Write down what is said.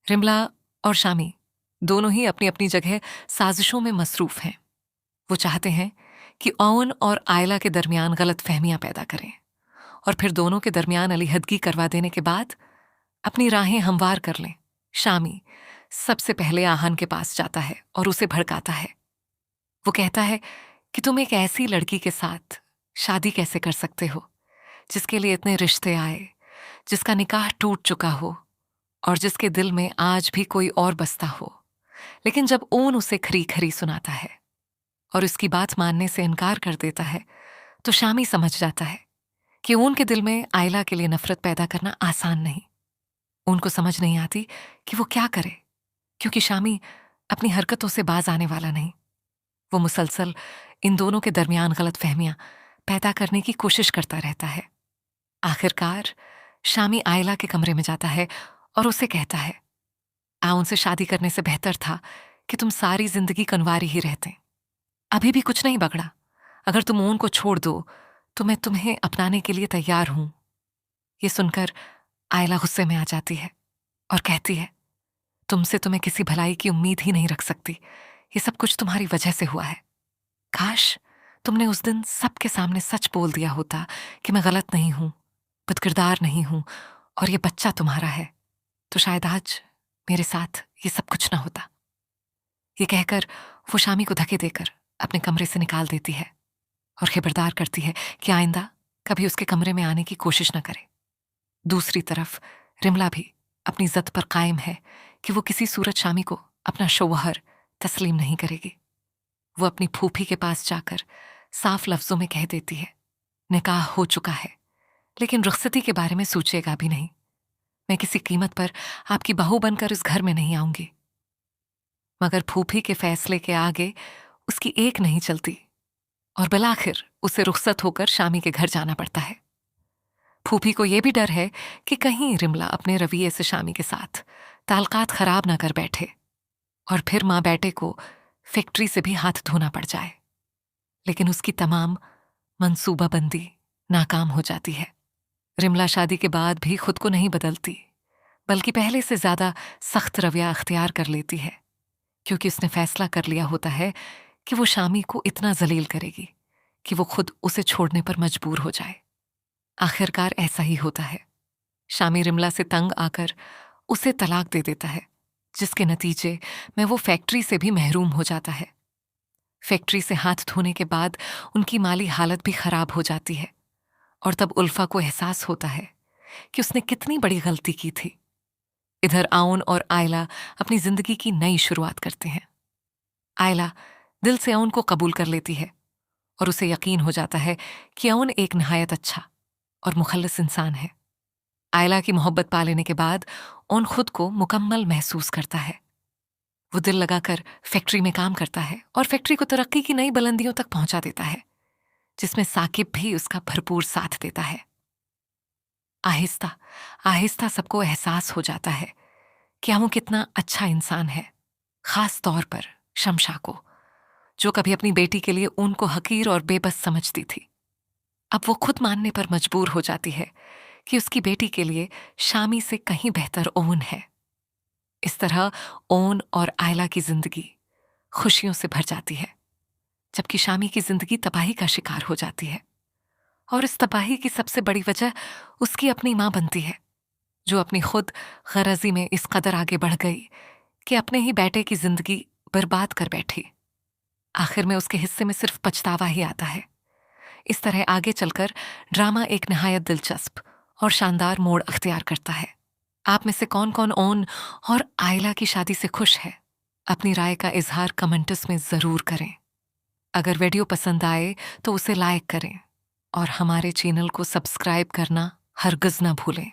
रिमला और शामी दोनों ही अपनी अपनी जगह साजिशों में मसरूफ हैं। वो चाहते हैं कि ओवन और आयला के दरमियान गलत फहमियां पैदा करें और फिर दोनों के दरमियान अलीहदगी करवा देने के बाद अपनी राहें हमवार कर लें। शामी सबसे पहले आहान के पास जाता है और उसे भड़काता है। वो कहता है कि तुम एक ऐसी लड़की के साथ शादी कैसे कर सकते हो जिसके लिए इतने रिश्ते आए, जिसका निकाह टूट चुका हो और जिसके दिल में आज भी कोई और बसता हो। लेकिन जब ओन उसे खरी खरी सुनाता है और उसकी बात मानने से इनकार कर देता है तो शामी समझ जाता है कि ओन के दिल में आयला के लिए नफरत पैदा करना आसान नहीं। उनको समझ नहीं आती कि वो क्या करे, क्योंकि शामी अपनी हरकतों से बाज आने वाला नहीं। वो मुसलसल इन दोनों के दरमियान गलत फहमियां पैदा करने की कोशिश करता रहता है। आखिरकार शामी आयला के कमरे में जाता है और उसे कहता है, उनसे शादी करने से बेहतर था कि तुम सारी जिंदगी कनवारी ही रहते। अभी भी कुछ नहीं बगड़ा। अगर तुम ओन को छोड़ दो तो मैं तुम्हें अपनाने के लिए तैयार हूं। ये सुनकर आयला गुस्से में आ जाती है और कहती है, तुमसे तो मैं किसी भलाई की उम्मीद ही नहीं रख सकती। ये सब कुछ तुम्हारी वजह से हुआ है। काश तुमने उस दिन सबके सामने सच बोल दिया होता कि मैं गलत नहीं हूं, बदकिरदार नहीं हूं और ये बच्चा तुम्हारा है, तो शायद आज मेरे साथ ये सब कुछ ना होता। ये कहकर वो शामी को धक्के देकर अपने कमरे से निकाल देती है और खबरदार करती है कि आइंदा कभी उसके कमरे में आने की कोशिश न करे। दूसरी तरफ रिमला भी अपनी जद पर कायम है कि वो किसी सूरत शामी को अपना शौहर तस्लीम नहीं करेगी। वो अपनी फूफी के पास जाकर साफ लफ्जों में कह देती है, निकाह हो चुका है, लेकिन रुखसती के बारे में सोचेगा भी नहीं। मैं किसी कीमत पर आपकी बहू बनकर इस घर में नहीं आऊंगी। मगर फूफी के फैसले के आगे उसकी एक नहीं चलती और बिलाखिर उसे रुखसत होकर शामी के घर जाना पड़ता है। फूफी को यह भी डर है कि कहीं रिमला अपने रवैये से शामी के साथ ताल्लुकात खराब ना कर बैठे और फिर माँ बेटे को फैक्ट्री से भी हाथ धोना पड़ जाए। लेकिन उसकी तमाम मंसूबाबंदी नाकाम हो जाती है। रिमला शादी के बाद भी खुद को नहीं बदलती, बल्कि पहले से ज्यादा सख्त रवैया अख्तियार कर लेती है, क्योंकि उसने फैसला कर लिया होता है कि वो शामी को इतना जलील करेगी कि वो खुद उसे छोड़ने पर मजबूर हो जाए। आखिरकार ऐसा ही होता है। शामी रिमला से तंग आकर उसे तलाक दे देता है, जिसके नतीजे में वो फैक्ट्री से भी महरूम हो जाता है। फैक्ट्री से हाथ धोने के बाद उनकी माली हालत भी खराब हो जाती है और तब उल्फा को एहसास होता है कि उसने कितनी बड़ी गलती की थी। इधर आउन और आयला अपनी जिंदगी की नई शुरुआत करते हैं। आयला दिल से आउन को कबूल कर लेती है और उसे यकीन हो जाता है कि आउन एक निहायत अच्छा और मुखल्लिस इंसान है। आयला की मोहब्बत पा लेने के बाद आउन खुद को मुकम्मल महसूस करता है। वो दिल लगाकर फैक्ट्री में काम करता है और फैक्ट्री को तरक्की की नई बुलंदियों तक पहुंचा देता है, जिसमें साकिब भी उसका भरपूर साथ देता है। आहिस्ता आहिस्ता सबको एहसास हो जाता है कि वो कितना अच्छा इंसान है, खास तौर पर शमशा को, जो कभी अपनी बेटी के लिए उनको हकीर और बेबस समझती थी। अब वो खुद मानने पर मजबूर हो जाती है कि उसकी बेटी के लिए शामी से कहीं बेहतर ओन है। इस तरह ओन और आयला की जिंदगी खुशियों से भर जाती है, जबकि शामी की जिंदगी तबाही का शिकार हो जाती है। और इस तबाही की सबसे बड़ी वजह उसकी अपनी मां बनती है, जो अपनी खुद गरजी में इस कदर आगे बढ़ गई कि अपने ही बेटे की जिंदगी बर्बाद कर बैठी। आखिर में उसके हिस्से में सिर्फ पछतावा ही आता है। इस तरह आगे चलकर ड्रामा एक निहायत दिलचस्प और शानदार मोड़ अख्तियार करता है। आप में से कौन कौन ओन और आयला की शादी से खुश है? अपनी राय का इजहार कमेंट्स में जरूर करें। अगर वीडियो पसंद आए तो उसे लाइक करें और हमारे चैनल को सब्सक्राइब करना हरगिज ना भूलें।